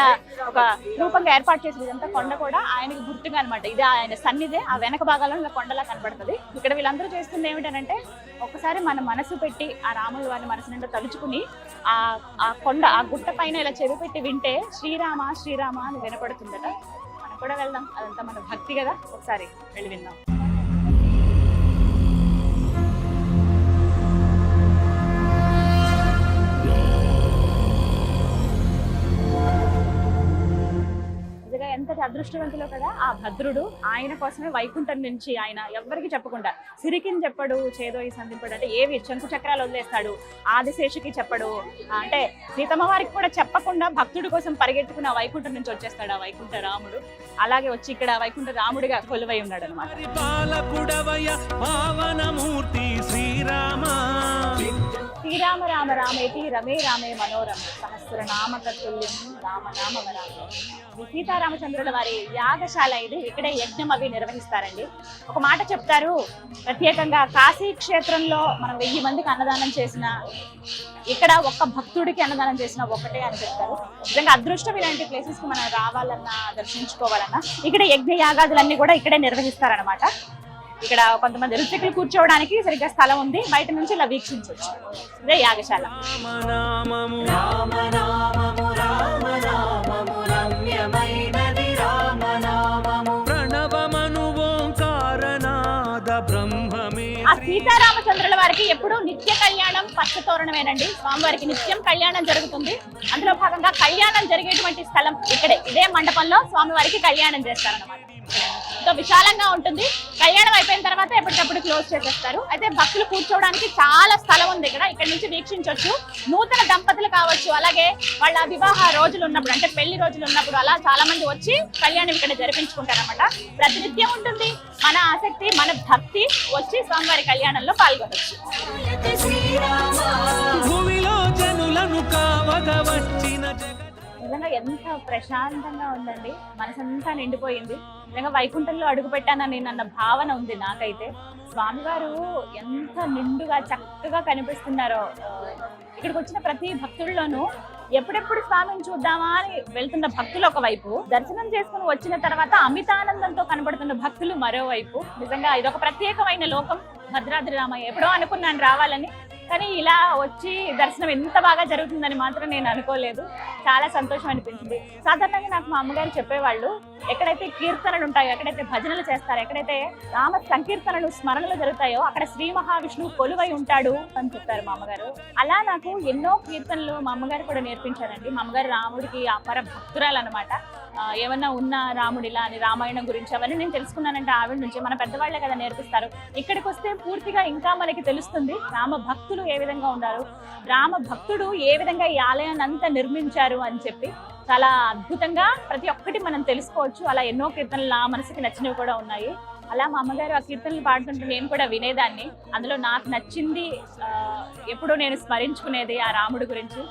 ఒక రూపంగా ఏర్పాటు చేసిన ఇదంతా కొండ కూడా ఆయనకి గుర్తుగా అనమాట. ఇది ఆయన సన్నిధే. ఆ వెనక భాగాల్లో ఇలా కొండలా కనబడుతుంది. ఇక్కడ వీళ్ళందరూ చేస్తుంది ఏమిటంటే ఒకసారి మన మనసు పెట్టి ఆ రాముల వారిని మనసు నిండా తలుచుకుని ఆ కొండ ఆ గుట్ట పైన ఇలా చెవి పెట్టి వింటే శ్రీరామ శ్రీరామ అని వినపడుతుందట. మనం కూడా వెళ్దాం, అదంతా మన భక్తి కదా, ఒకసారి వెళ్ళి విందాం. ఎంతటి అదృష్టవంతులో కదా ఆ భద్రుడు. ఆయన కోసమే వైకుంఠం నుంచి ఆయన ఎవ్వరికి చెప్పకుండా సిరికిని చెప్పడు, చేదో ఈ సంధింపడు, అంటే ఏవి శంకు చక్రాలు వదిలేస్తాడు, ఆదిశేషుకి చెప్పడు, అంటే సీతమ్మ వారికి కూడా చెప్పకుండా భక్తుడి కోసం పరిగెత్తుకున్న వైకుంఠం నుంచి వచ్చేస్తాడు ఆ వైకుంఠ రాముడు. అలాగే వచ్చి ఇక్కడ వైకుంఠ రాముడిగా కొలువై ఉన్నాడు అనమాట. శ్రీరామ రామ రామేతి రమే రామే మనోరమ సహస్రనామ తత్తుల్యం రామ నామ వరామ. సీతారామచంద్రుల వారి యాగశాల ఇది. ఇక్కడే యజ్ఞం అవి నిర్వహిస్తారండి. ఒక మాట చెప్తారు, ప్రత్యేకంగా కాశీ క్షేత్రంలో మనం 1000 మందికి అన్నదానం చేసిన, ఇక్కడ ఒక్క భక్తుడికి అన్నదానం చేసిన ఒకటే అని చెప్తారు. నిజంగా అదృష్టం ఇలాంటి ప్లేసెస్ కి మనం రావాలన్నా దర్శించుకోవాలన్నా ఇక్కడ యజ్ఞ యాగాదులన్నీ కూడా ఇక్కడే నిర్వహిస్తారనమాట. ఇక్కడ కొంతమంది ఋత్వికులు కూర్చోవడానికి సరిగ్గా స్థలం ఉంది, బయట నుంచి ఇలా వీక్షించవచ్చు. ఇదే యాగశాల. ఆ సీతారామచంద్రుల వారికి ఎప్పుడు నిత్య కళ్యాణం పచ్చ తోరణమేనండి. స్వామివారికి నిత్యం కళ్యాణం జరుగుతుంది. అందులో భాగంగా కళ్యాణం జరిగేటువంటి స్థలం ఇక్కడే, ఇదే మండపంలో స్వామివారికి కళ్యాణం చేస్తారన్నమాట. ఎంతో విశాలంగా ఉంటుంది. కళ్యాణం అయిపోయిన తర్వాత ఎప్పటికప్పుడు క్లోజ్ చేసేస్తారు. అయితే భక్తులు కూర్చోవడానికి చాలా స్థలం ఉంది ఇక్కడ నుంచి వీక్షించవచ్చు. నూతన దంపతులు కావచ్చు, అలాగే వాళ్ళ వివాహ రోజులు ఉన్నప్పుడు, అంటే పెళ్లి రోజులు ఉన్నప్పుడు అలా చాలా మంది వచ్చి కళ్యాణం ఇక్కడ జరిపించుకుంటారన్నమాట. ప్రతినిత్యం ఉంటుంది. మన ఆసక్తి, మన భక్తి వచ్చి స్వామివారి కళ్యాణంలో పాల్గొనవచ్చు. నిజంగా ఎంత ప్రశాంతంగా ఉందండి, మనసంతా నిండిపోయింది. నిజంగా వైకుంఠంలో అడుగు పెట్టానని నన్న భావన ఉంది నాకైతే. స్వామివారు ఎంత నిండుగా చక్కగా కనిపిస్తున్నారో. ఇక్కడికి వచ్చిన ప్రతి భక్తుల్లోనూ ఎప్పుడెప్పుడు స్వామిని చూద్దామా అని వెళ్తున్న భక్తులు ఒకవైపు, దర్శనం చేసుకుని వచ్చిన తర్వాత అమితానందంతో కనబడుతున్న భక్తులు మరోవైపు. నిజంగా ఇదొక ప్రత్యేకమైన లోకం భద్రాద్రి రామయ్య. ఎప్పుడో అనుకున్నాను రావాలని, కానీ ఇలా వచ్చి దర్శనం ఎంత బాగా జరుగుతుందని మాత్రం నేను అనుకోలేదు. చాలా సంతోషం అనిపించింది. సాధారణంగా నాకు మా అమ్మగారు చెప్పేవాళ్ళు, ఎక్కడైతే కీర్తనలు ఉంటాయో, ఎక్కడైతే భజనలు చేస్తారో, ఎక్కడైతే రామ సంకీర్తనలు స్మరణలు జరుగుతాయో అక్కడ శ్రీ మహావిష్ణువు కొలువై ఉంటాడు అని చెప్పారు మా అమ్మగారు. అలా నాకు ఎన్నో కీర్తనలు మా అమ్మగారు కూడా నేర్పించారండి. మా అమ్మగారు రాముడికి అపర భక్తురాలు అనమాట. ఏమన్నా ఉన్న రాముడిలా అని రామాయణం గురించి అవన్నీ నేను తెలుసుకున్నానంటే ఆవిడ నుంచి. మన పెద్దవాళ్లే కదా నేర్పిస్తారు. ఇక్కడికి వస్తే పూర్తిగా ఇంకా మనకి తెలుస్తుంది రామ భక్తులు ఏ విధంగా ఉన్నారు, రామ భక్తుడు ఏ విధంగా ఈ ఆలయాన్ని అంతా నిర్మించారు అని చెప్పి చాలా అద్భుతంగా ప్రతి ఒక్కటి మనం తెలుసుకోవచ్చు. అలా ఎన్నో కీర్తనలు నా మనసుకి నచ్చినవి కూడా ఉన్నాయి. అలా మా అమ్మగారు ఆ కీర్తనలు పాడుతుంటే నేను కూడా వినేదాన్ని. అందులో నాకు నచ్చింది ఎప్పుడూ నేను స్మరించుకునేది ఆ రాముడి గురించి.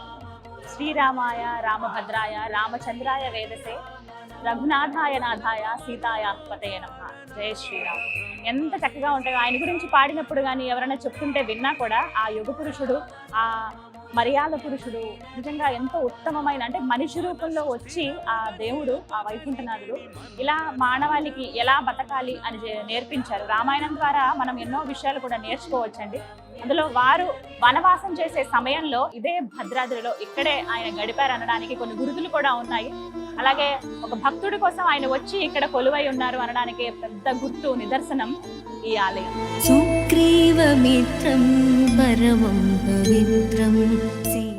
శ్రీరామాయ రామభద్రాయ రామచంద్రాయ వేదసే రఘునాథాయ నాథాయ సీతాయ పతయ నమః. జయ శ్రీరామ్. ఎంత చక్కగా ఉంటాయో ఆయన గురించి పాడినప్పుడు కానీ ఎవరైనా చెప్తుంటే విన్నా కూడా ఆ యుగ పురుషుడు, ఆ మర్యాద పురుషుడు నిజంగా ఎంతో ఉత్తమమైన, అంటే మనిషి రూపంలో వచ్చి ఆ దేవుడు, ఆ వైకుంఠనాథుడు ఇలా మానవాళికి ఎలా బతకాలి అని నేర్పించారు. రామాయణం ద్వారా మనం ఎన్నో విషయాలు కూడా నేర్చుకోవచ్చండి. అందులో వారు వనవాసం చేసే సమయంలో ఇదే భద్రాద్రిలో ఇక్కడే ఆయన గడిపారు అనడానికి కొన్ని గురుతులు కూడా ఉన్నాయి. అలాగే ఒక భక్తుడి కోసం ఆయన వచ్చి ఇక్కడ కొలువై ఉన్నారు అనడానికి పెద్ద గుర్తు, నిదర్శనం ఈ ఆలయం. సుగ్రీవమిత్రం పరమం పవిత్రం.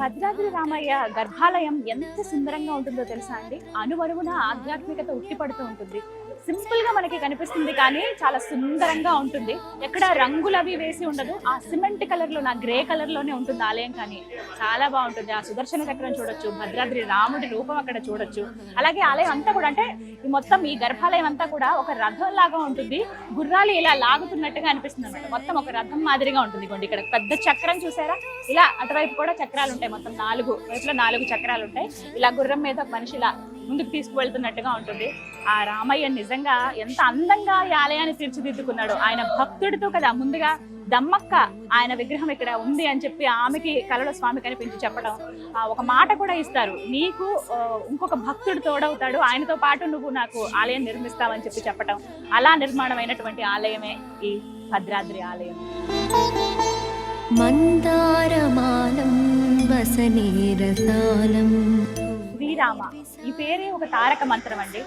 భద్రాద్రి రామయ్య గర్భాలయం ఎంత సుందరంగా ఉంటుందో తెలుసా అండి. అణువణువున ఆధ్యాత్మికత ఉట్టిపడుతూ ఉంటుంది. సింపుల్ గా మనకి కనిపిస్తుంది కానీ చాలా సుందరంగా ఉంటుంది. ఎక్కడ రంగులు అవి వేసి ఉండదు. ఆ సిమెంట్ కలర్ లో, నా గ్రే కలర్ లోనే ఉంటుంది ఆలయం, కానీ చాలా బాగుంటుంది. ఆ సుదర్శన చక్రం చూడొచ్చు, భద్రాద్రి రాముడి రూపం అక్కడ చూడొచ్చు. అలాగే ఆలయం అంతా కూడా, అంటే మొత్తం ఈ గర్భాలయం అంతా కూడా ఒక రథం లాగా ఉంటుంది. గుర్రాలు ఇలా లాగుతున్నట్టుగా అనిపిస్తుంది అన్నమాట. మొత్తం ఒక రథం మాదిరిగా ఉంటుంది. ఇక్కడ పెద్ద చక్రం చూసారా, ఇలా అటువైపు కూడా చక్రాలు ఉంటాయి. మొత్తం 4 వైపులో 4 చక్రాలు ఉంటాయి. ఇలా గుర్రం మీద ఒక మనిషి ఇలా ముందుకు తీసుకువెళ్తున్నట్టుగా ఉంటుంది. ఆ రామయ్య నిజంగా ఎంత అందంగా ఈ ఆలయాన్ని తీర్చిదిద్దుకున్నాడు. ఆయన భక్తుడితో కదా, ముందుగా దమ్మక్క ఆయన విగ్రహం ఇక్కడ ఉంది అని చెప్పి ఆమెకి కలలో స్వామి కనిపించి చెప్పడం, ఒక మాట కూడా ఇస్తారు, నీకు ఇంకొక భక్తుడు తోడవుతాడు, ఆయనతో పాటు నువ్వు నాకు ఆలయం నిర్మిస్తావని చెప్పి చెప్పడం. అలా నిర్మాణమైనటువంటి ఆలయమే ఈ భద్రాద్రి ఆలయం. మందారమాలం వసనేరసాలం. శ్రీరామ ఈ పేరే ఒక తారక మంత్రం అండి.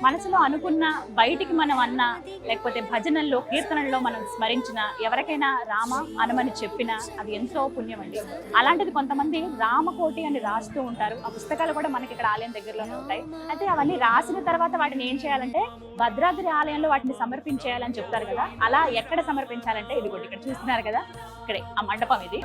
మనసులో అనుకున్న బయటికి మనం అన్నా లేకపోతే భజనల్లో కీర్తనల్లో మనం స్మరించిన ఎవరికైనా రామ అనమని చెప్పినా అది ఎంతో పుణ్యం అండి. అలాంటిది కొంతమంది రామకోటి అని రాస్తూ ఉంటారు. ఆ పుస్తకాలు కూడా మనకి ఇక్కడ ఆలయం దగ్గరలోనే ఉంటాయి. అయితే అవన్నీ రాసిన తర్వాత వాటిని ఏం చేయాలంటే భద్రాద్రి ఆలయంలో వాటిని సమర్పించేయాలని చెప్తారు కదా. అలా ఎక్కడ సమర్పించాలంటే ఇది కూడా ఇక్కడ చూస్తున్నారు కదా, ఇక్కడే ఆ మండపం ఇది.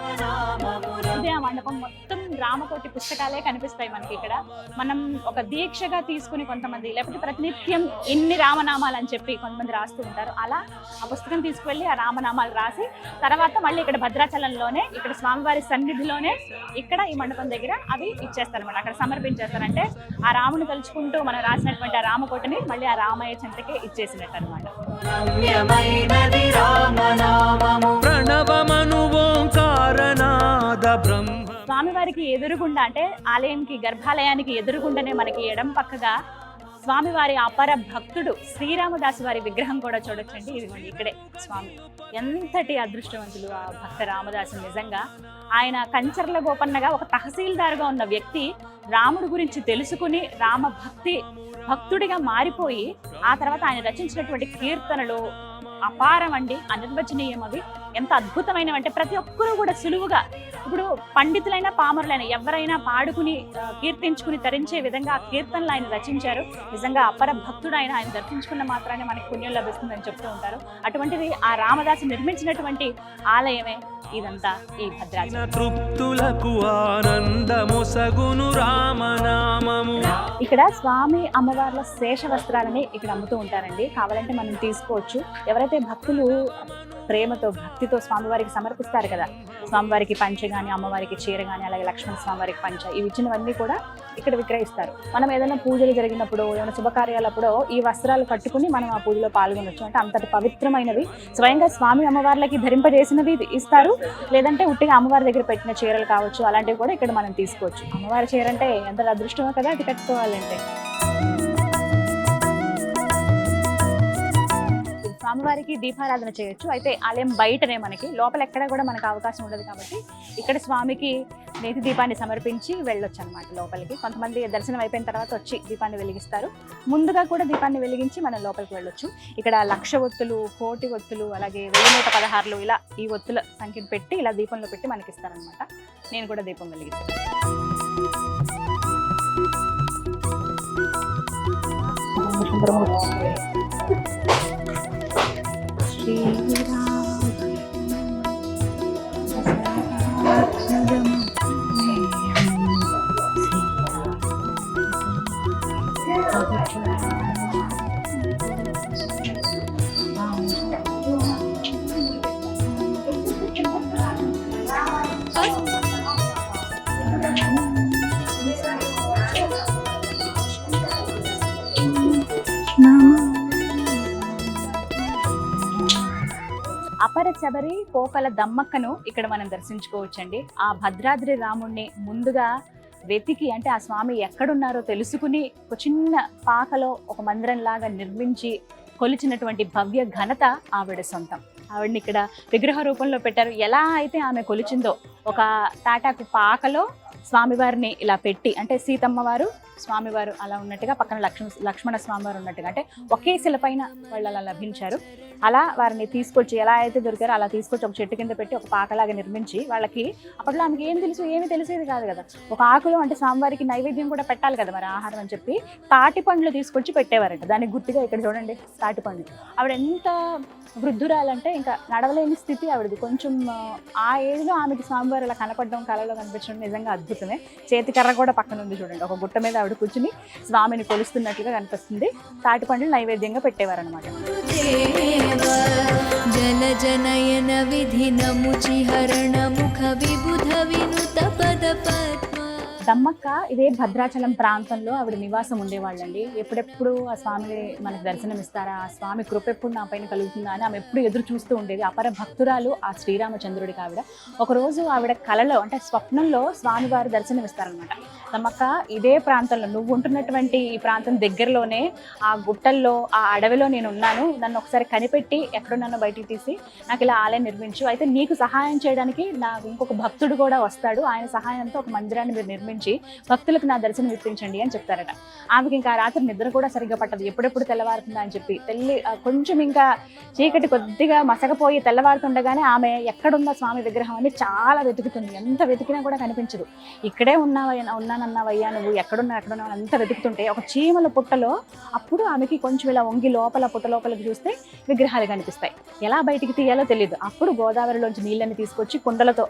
ఇదే ఆ మండపం. మొత్తం రామకోటి పుస్తకాలే కనిపిస్తాయి మనకి ఇక్కడ. మనం ఒక దీక్షగా తీసుకుని కొంతమంది, లేకపోతే ప్రతినిత్యం ఇన్ని రామనామాలు అని చెప్పి కొంతమంది రాస్తూ ఉంటారు. అలా ఆ పుస్తకం తీసుకువెళ్ళి ఆ రామనామాలు రాసి తర్వాత మళ్ళీ ఇక్కడ భద్రాచలంలోనే ఇక్కడ స్వామివారి సన్నిధిలోనే ఇక్కడ ఈ మండపం దగ్గర అవి ఇచ్చేస్తారన్నమాట. అక్కడ సమర్పించేస్తారంటే ఆ రాముని తలుచుకుంటూ మనం రాసినటువంటి ఆ రామకోటిని మళ్ళీ ఆ రామయ్య చెంతకే ఇచ్చేసినట్టు అనమాట. ప్రణవమను ఓంకారనాద బ్రహ్మ. స్వామివారికి ఎదురుగుండా అంటే ఆలయంకి గర్భాలయానికి ఎదురుగుండానే మనకి ఎడం పక్కగా స్వామివారి అపర భక్తుడు శ్రీరామదాసు వారి విగ్రహం కూడా చూడొచ్చండి. ఇదిగోండి ఇక్కడే స్వామి. ఎంతటి అదృష్టవంతులు ఆ భక్త రామదాసు. నిజంగా ఆయన కంచర్ల గోపన్నగా ఒక తహసీల్దారుగా ఉన్న వ్యక్తి రాముడి గురించి తెలుసుకుని రామ భక్తుడిగా మారిపోయి ఆ తర్వాత ఆయన రచించినటువంటి కీర్తనలు అపారం అండి, అనిర్వచనీయం. అవి ఎంత అద్భుతమైనవి అంటే ప్రతి ఒక్కరూ కూడా సులువుగా, ఇప్పుడు పండితులైనా పామరులైనా ఎవరైనా పాడుకుని కీర్తించుకుని తరించే విధంగా ఆ కీర్తనలు ఆయన రచించారు. నిజంగా అపర భక్తుడు ఆయన దర్శించుకున్న మాత్రాన్ని మనకి పుణ్యం లభిస్తుందని చెప్తూ ఉంటారు. అటువంటిది ఆ రామదాసు నిర్మించినటువంటి ఆలయమే ఇదంతా ఈ భద్రాచలం. తృప్తులకు ఆనందమొసగును రామనామము. ఇక్కడ స్వామి అమ్మవార్ల శేష వస్త్రాలని ఇక్కడ అమ్ముతూ ఉంటారండి. కావాలంటే మనం తీసుకోవచ్చు. ఎవరైతే భక్తులు ప్రేమతో భక్తితో స్వామివారికి సమర్పిస్తారు కదా, స్వామివారికి పంచ కానీ అమ్మవారికి చీర కానీ అలాగే లక్ష్మణ స్వామివారికి పంచ, ఇవి ఇచ్చినవన్నీ కూడా ఇక్కడ విక్రయిస్తారు. మనం ఏదైనా పూజలు జరిగినప్పుడు ఏమైనా శుభకార్యాలప్పుడు ఈ వస్త్రాలు కట్టుకుని మనం ఆ పూజలో పాల్గొనొచ్చు. అంటే అంతటి పవిత్రమైనవి, స్వయంగా స్వామి అమ్మవార్లకి ధరింపజేసినవి ఇస్తారు. లేదంటే ఉట్టిగా అమ్మవారి దగ్గర పెట్టిన చీరలు కావచ్చు, అలాంటివి కూడా ఇక్కడ మనం తీసుకోవచ్చు. అమ్మవారి చీర అంటే ఎంత అదృష్టమో కదా అది కట్టుకోవాలంటే. స్వామివారికి దీపారాధన చేయొచ్చు. అయితే ఆలయం బయటనే, మనకి లోపల ఎక్కడ కూడా మనకు అవకాశం ఉండదు కాబట్టి ఇక్కడ స్వామికి నేతి దీపాన్ని సమర్పించి వెళ్ళొచ్చు అనమాట లోపలికి. కొంతమంది దర్శనం అయిపోయిన తర్వాత వచ్చి దీపాన్ని వెలిగిస్తారు. ముందుగా కూడా దీపాన్ని వెలిగించి మనం లోపలికి వెళ్ళొచ్చు. ఇక్కడ 1,00,000 ఒత్తులు, 1,00,000 ఒత్తులు, అలాగే 1116 ఇలా ఈ ఒత్తుల సంఖ్యను పెట్టి ఇలా దీపంలో పెట్టి మనకి ఇస్తారనమాట. నేను కూడా దీపం వెలిగిస్తాను. అపర శబరి పోకల దమ్మక్కను ఇక్కడ మనం దర్శించుకోవచ్చండి. ఆ భద్రాద్రి రాముణ్ణి ముందుగా వెతికి, అంటే ఆ స్వామి ఎక్కడున్నారో తెలుసుకుని ఒక చిన్న పాకలో ఒక మందిరం లాగా నిర్మించి కొలిచినటువంటి భవ్య ఘనత ఆవిడ సొంతం. ఆవిడని ఇక్కడ విగ్రహ రూపంలో పెట్టారు. ఎలా అయితే ఆమె కొలిచిందో ఒక తాటాకు పాకలో స్వామివారిని ఇలా పెట్టి, అంటే సీతమ్మ వారు స్వామివారు అలా ఉన్నట్టుగా, పక్కన లక్ష్మణ స్వామివారు ఉన్నట్టుగా, అంటే ఒకే శిలపైన వాళ్ళు అలా లభించారు. అలా వారిని తీసుకొచ్చి ఎలా అయితే దొరికారో అలా తీసుకొచ్చి ఒక చెట్టు కింద పెట్టి ఒక పాకలాగా నిర్మించి, వాళ్ళకి అప్పట్లో ఆమెకి ఏమి తెలిసేది కాదు కదా, ఒక ఆకులో అంటే స్వామివారికి నైవేద్యం కూడా పెట్టాలి కదా మరి ఆహారం అని చెప్పి తాటి పండ్లు తీసుకొచ్చి పెట్టేవారంట. దానికి గుర్తుగా ఇక్కడ చూడండి తాటి పండ్లు. ఆవిడ ఎంత వృద్ధురాలంటే ఇంకా నడవలేని స్థితి ఆవిడది. కొంచెం ఆ ఏజ్లో ఆమెకి స్వామివారు అలా కనపడడం, కళలో కనిపించడం నిజంగా అద్భుతమే. చేతి కర్ర కూడా పక్కన ఉంది చూడండి. ఒక గుట్ట మీద ఆవిడ కూర్చుని స్వామిని కొలుస్తున్నట్లుగా కనిపిస్తుంది. తాటి పండ్లు నైవేద్యంగా పెట్టేవారనమాట. జల జనయన విధి నముచిహరణ ముఖ విబుధ వినుత పద పద్మ. దమ్మక్క ఇదే భద్రాచలం ప్రాంతంలో ఆవిడ నివాసం ఉండేవాళ్ళండి. ఎప్పుడెప్పుడు ఆ స్వామి మనకు దర్శనం ఇస్తారా, ఆ స్వామి కృప ఎప్పుడు నా పైన కలుగుతుందా అని ఆమె ఎప్పుడు ఎదురు చూస్తూ ఉండేది. అపర భక్తురాలు ఆ శ్రీరామచంద్రుడికి ఆవిడ. ఒకరోజు ఆవిడ కలలో అంటే స్వప్నంలో స్వామివారు దర్శనం ఇస్తారనమాట. దమ్మక్క ఇదే ప్రాంతంలో నువ్వు ఉంటున్నటువంటి ఈ ప్రాంతం దగ్గరలోనే ఆ గుట్టల్లో ఆ అడవిలో నేను ఉన్నాను, నన్ను ఒకసారి కనిపెట్టి ఎక్కడున్నానో బయటికి తీసి నాకు ఇలా ఆలయం నిర్మించు, అయితే నీకు సహాయం చేయడానికి నాకు ఇంకొక భక్తుడు కూడా వస్తాడు, ఆయన సహాయంతో ఒక మందిరాన్ని మీరు నిర్మించు నుంచి భక్తులకు నా దర్శనం ఇప్పించండి అని చెప్తారట. ఆమెకి ఇంకా రాత్రి నిద్ర కూడా సరిగ్గా పట్టదు, ఎప్పుడెప్పుడు తెల్లవారుతుందా అని చెప్పి కొంచెం ఇంకా చీకటి కొద్దిగా మసకపోయి తెల్లవారుతుండగానే ఆమె ఎక్కడుందా స్వామి విగ్రహం అని చాలా వెతుకుతుంది. ఎంత వెతికినా కూడా కనిపించదు. ఇక్కడే ఉన్నానన్నావయ్యా నువ్వు, ఎక్కడున్నావు అంత వెతుకుతుంటే ఒక చీమల పుట్టలో అప్పుడు ఆమెకి కొంచెం ఇలా వంగి పుట్ట లోపలికి చూస్తే విగ్రహాలు కనిపిస్తాయి. ఎలా బయటికి తీయాలో తెలియదు. అప్పుడు గోదావరిలోంచి నీళ్ళని తీసుకొచ్చి కుండలతో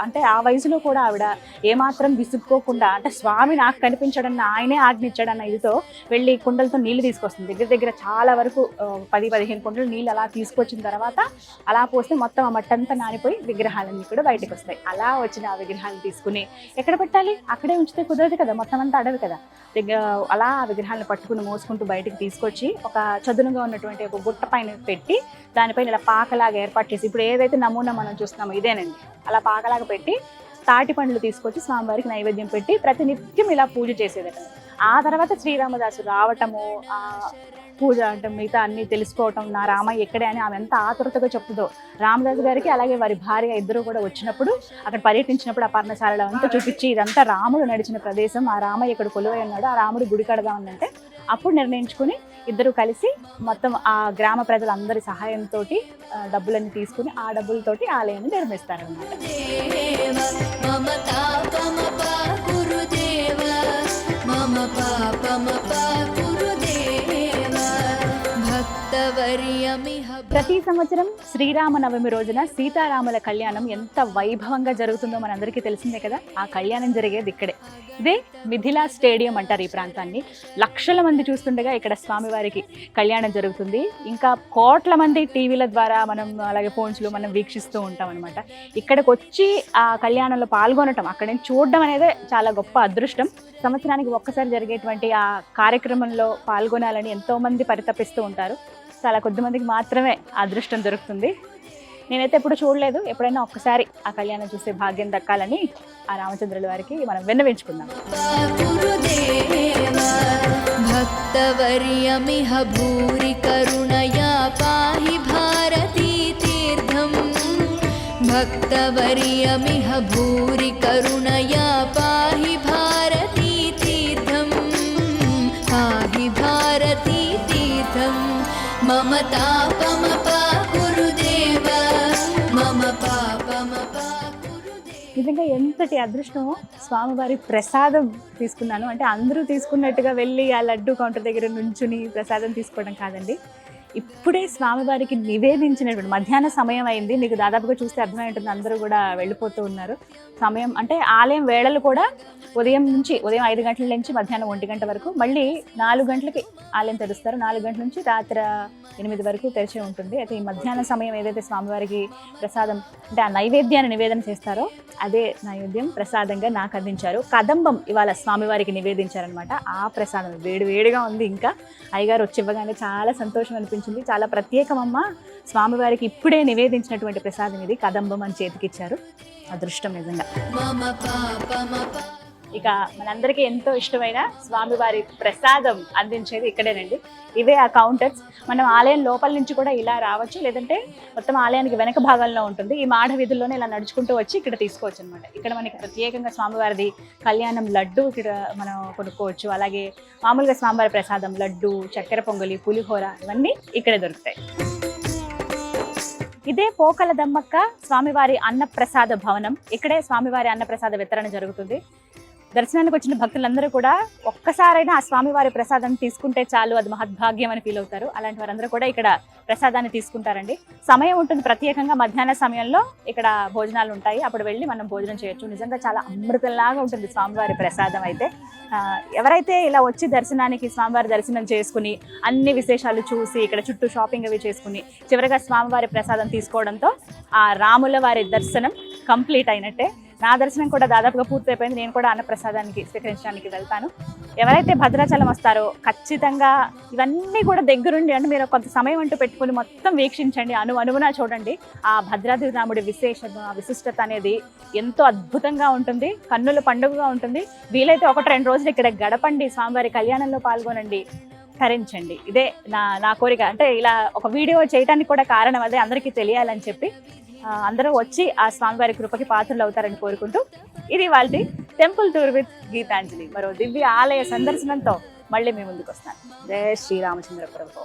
అంటే ఆ వయసులో కూడా ఆవిడ ఏమాత్రం విసుక్కోకుండా, అంటే స్వామి నాకు కనిపించడన్న ఆయనే ఆజ్ఞించాడన్న ఇదితో వెళ్ళి కుండలతో నీళ్లు తీసుకొస్తుంది. దగ్గర చాలా వరకు 10-15 కుండలు నీళ్ళు అలా తీసుకొచ్చిన తర్వాత అలా పోస్తే మొత్తం ఆ మట్టంతా నానిపోయి విగ్రహాలన్నీ కూడా బయటకు వస్తాయి. అలా వచ్చిన ఆ విగ్రహాలను తీసుకుని ఎక్కడ పెట్టాలి, అక్కడే ఉంచితే కుదరదు కదా, మొత్తం అంతా అడవి కదా. అలా ఆ విగ్రహాలను పట్టుకుని మోసుకుంటూ బయటికి తీసుకొచ్చి ఒక చదునుగా ఉన్నటువంటి ఒక గుట్ట పైన పెట్టి దానిపైన ఇలా పాకలాగా ఏర్పాటు చేసి, ఇప్పుడు ఏదైతే నమూనా మనం చూస్తున్నామో ఇదేనండి, అలా పాకలాగా పెట్టి తాటి పండ్లు తీసుకొచ్చి స్వామివారికి నైవేద్యం పెట్టి ప్రతినిత్యం ఇలా పూజ చేసేదట. ఆ తర్వాత శ్రీరామదాసు రావటము, ఆ పూజ అంటే మిగతా అన్ని తెలుసుకోవటం, నా రామయ్య ఎక్కడే అని ఆమె ఎంత ఆతురతగా చెప్తుందో. రామదాసు గారికి అలాగే వారి భార్య ఇద్దరు కూడా వచ్చినప్పుడు అక్కడ పర్యటించినప్పుడు ఆ పర్ణశాలలో అంతా చూపించి ఇదంతా రాముడు నడిచిన ప్రదేశం, ఆ రామయ్య ఇక్కడ కొలువై ఉన్నాడు, ఆ రాముడు గుడి కడదామనంటే అప్పుడు నిర్ణయించుకుని ఇద్దరు కలిసి మొత్తం ఆ గ్రామ ప్రజలందరి సహాయంతో డబ్బులన్నీ తీసుకుని ఆ డబ్బులతోటి ఆలయాన్ని నిర్మిస్తారన్నమాట. ప్రతి సంవత్సరం శ్రీరామనవమి రోజున సీతారాముల కళ్యాణం ఎంత వైభవంగా జరుగుతుందో మనందరికీ తెలిసిందే కదా. ఆ కళ్యాణం జరిగేది ఇక్కడే. ఇదే మిథిలా స్టేడియం అంటారు ఈ ప్రాంతాన్ని. లక్షల మంది చూస్తుండగా ఇక్కడ స్వామివారికి కళ్యాణం జరుగుతుంది. ఇంకా కోట్ల మంది టీవీల ద్వారా మనం అలాగే ఫోన్స్లో మనం వీక్షిస్తూ ఉంటాం అనమాట. ఇక్కడికి వచ్చి ఆ కళ్యాణంలో పాల్గొనటం, అక్కడ నుంచి చూడడం అనేది చాలా గొప్ప అదృష్టం. సంవత్సరానికి ఒక్కసారి జరిగేటువంటి ఆ కార్యక్రమంలో పాల్గొనాలని ఎంతోమంది పరితపిస్తూ ఉంటారు. చాలా కొద్ది మందికి మాత్రమే అదృష్టం దొరుకుతుంది. నేనైతే ఎప్పుడు చూడలేదు. ఎప్పుడైనా ఒక్కసారి ఆ కళ్యాణం చూసే భాగ్యం దక్కాలని ఆ రామచంద్రుల వారికి మనం విన్నవించుకుందాం. భక్తవర్యమిహ భూరి కరుణయా పాహి భారతీ తీర్థం. భక్తవర్యమిహ భూరి కరుణయా పాహి భారతీ తీర్థం. పాహి భారతీ తీర్థం. మమ తాపమపా గురుదేవ మమ పాపమపా గురుదేవ. నిజంగా ఎంతటి అదృష్టమో. స్వామివారి ప్రసాదం తీసుకున్నాను అంటే అందరూ తీసుకున్నట్టుగా వెళ్ళి ఆ లడ్డు కౌంటర్ దగ్గర నుంచుని ప్రసాదం తీసుకోవడం కాదండి. ఇప్పుడే స్వామివారికి నివేదించినటువంటి మధ్యాహ్న సమయం అయింది. మీకు దాదాపుగా చూస్తే అర్థమై ఉంటుంది, అందరూ కూడా వెళ్ళిపోతూ ఉన్నారు. సమయం అంటే ఆలయం వేళలు కూడా ఉదయం 5 గంటల నుంచి మధ్యాహ్నం 1 గంట వరకు, మళ్ళీ 4 గంటలకి ఆలయం తెరుస్తారు. 4 గంటల నుంచి రాత్రి 8 వరకు తెరిచి ఉంటుంది. అయితే ఈ మధ్యాహ్న సమయం ఏదైతే స్వామివారికి ప్రసాదం అంటే ఆ నైవేద్యాన్ని నివేదన చేస్తారో అదే నైవేద్యం ప్రసాదంగా నాకు అందించారు. కదంబం ఇవాళ స్వామివారికి నివేదించారనమాట. ఆ ప్రసాదం వేడివేడిగా ఉంది. ఇంకా అయ్యగారు వచ్చి ఇవ్వగానే చాలా సంతోషం అనిపించింది. చాలా ప్రత్యేకమమ్మ, స్వామివారికి ఇప్పుడే నివేదించినటువంటి ప్రసాదం ఇది, కదంబం అని చేతికిచ్చారు. అదృష్టం నిజంగా. ఇక మనందరికీ ఎంతో ఇష్టమైన స్వామివారి ప్రసాదం అందించేది ఇక్కడేనండి. ఇవే ఆ కౌంటర్స్. మనం ఆలయం లోపల నుంచి కూడా ఇలా రావచ్చు, లేదంటే మొత్తం ఆలయానికి వెనక భాగంలో ఉంటుంది. ఈ మాఢ వీధుల్లోనే ఇలా నడుచుకుంటూ వచ్చి ఇక్కడ తీసుకోవచ్చు అనమాట. ఇక్కడ మనకి ప్రత్యేకంగా స్వామివారిది కళ్యాణం లడ్డు ఇక్కడ మనం కొనుక్కోవచ్చు. అలాగే మామూలుగా స్వామివారి ప్రసాదం లడ్డు, చక్కెర పొంగలి, పులిహోర ఇవన్నీ ఇక్కడే దొరుకుతాయి. ఇదే పోకల దమ్మక్క స్వామివారి అన్నప్రసాద భవనం. ఇక్కడే స్వామివారి అన్నప్రసాద వితరణ జరుగుతుంది. దర్శనానికి వచ్చిన భక్తులందరూ కూడా ఒక్కసారైనా ఆ స్వామివారి ప్రసాదం తీసుకుంటే చాలు, అది మహద్భాగ్యం అని ఫీల్ అవుతారు. అలాంటి వారందరూ కూడా ఇక్కడ ప్రసాదాన్ని తీసుకుంటారండి. సమయం ఉంటుంది ప్రత్యేకంగా, మధ్యాహ్న సమయంలో ఇక్కడ భోజనాలు ఉంటాయి. అప్పుడు వెళ్ళి మనం భోజనం చేయొచ్చు. నిజంగా చాలా అమృతంలాగా ఉంటుంది స్వామివారి ప్రసాదం అయితే. ఎవరైతే ఇలా వచ్చి దర్శనానికి స్వామివారి దర్శనం చేసుకుని అన్ని విశేషాలు చూసి ఇక్కడ చుట్టూ షాపింగ్ అవి చేసుకుని చివరిగా స్వామివారి ప్రసాదం తీసుకోవడంతో ఆ రాముల వారి దర్శనం కంప్లీట్ అయినట్టే. నా దర్శనం కూడా దాదాపుగా పూర్తయిపోయింది. నేను కూడా అన్నప్రసాదానికి స్వీకరించడానికి వెళ్తాను. ఎవరైతే భద్రాచలం వస్తారో ఖచ్చితంగా ఇవన్నీ కూడా దగ్గరుండి, అంటే మీరు కొంత సమయం అంటూ పెట్టుకుని మొత్తం వీక్షించండి, అనువునా చూడండి. ఆ భద్రాద్రి రాముడి విశిష్టత అనేది ఎంతో అద్భుతంగా ఉంటుంది. కన్నుల పండుగగా ఉంటుంది. వీలైతే 1-2 రోజులు ఇక్కడ గడపండి, స్వామివారి కళ్యాణంలో పాల్గొనండి, తరించండి. ఇదే నా కోరిక. అంటే ఇలా ఒక వీడియో చేయడానికి కూడా కారణం అదే, అందరికీ తెలియాలని చెప్పి. అందరూ వచ్చి ఆ స్వామివారి కృపకి పాత్రలు అవుతారని కోరుకుంటూ ఇది వాళ్ళ టెంపుల్ టూర్ విత్ గీతాంజలి మరో దివ్య ఆలయ సందర్శనంతో మళ్ళీ మీ ముందుకు వస్తాను. జై శ్రీరామచంద్ర ప్రభు.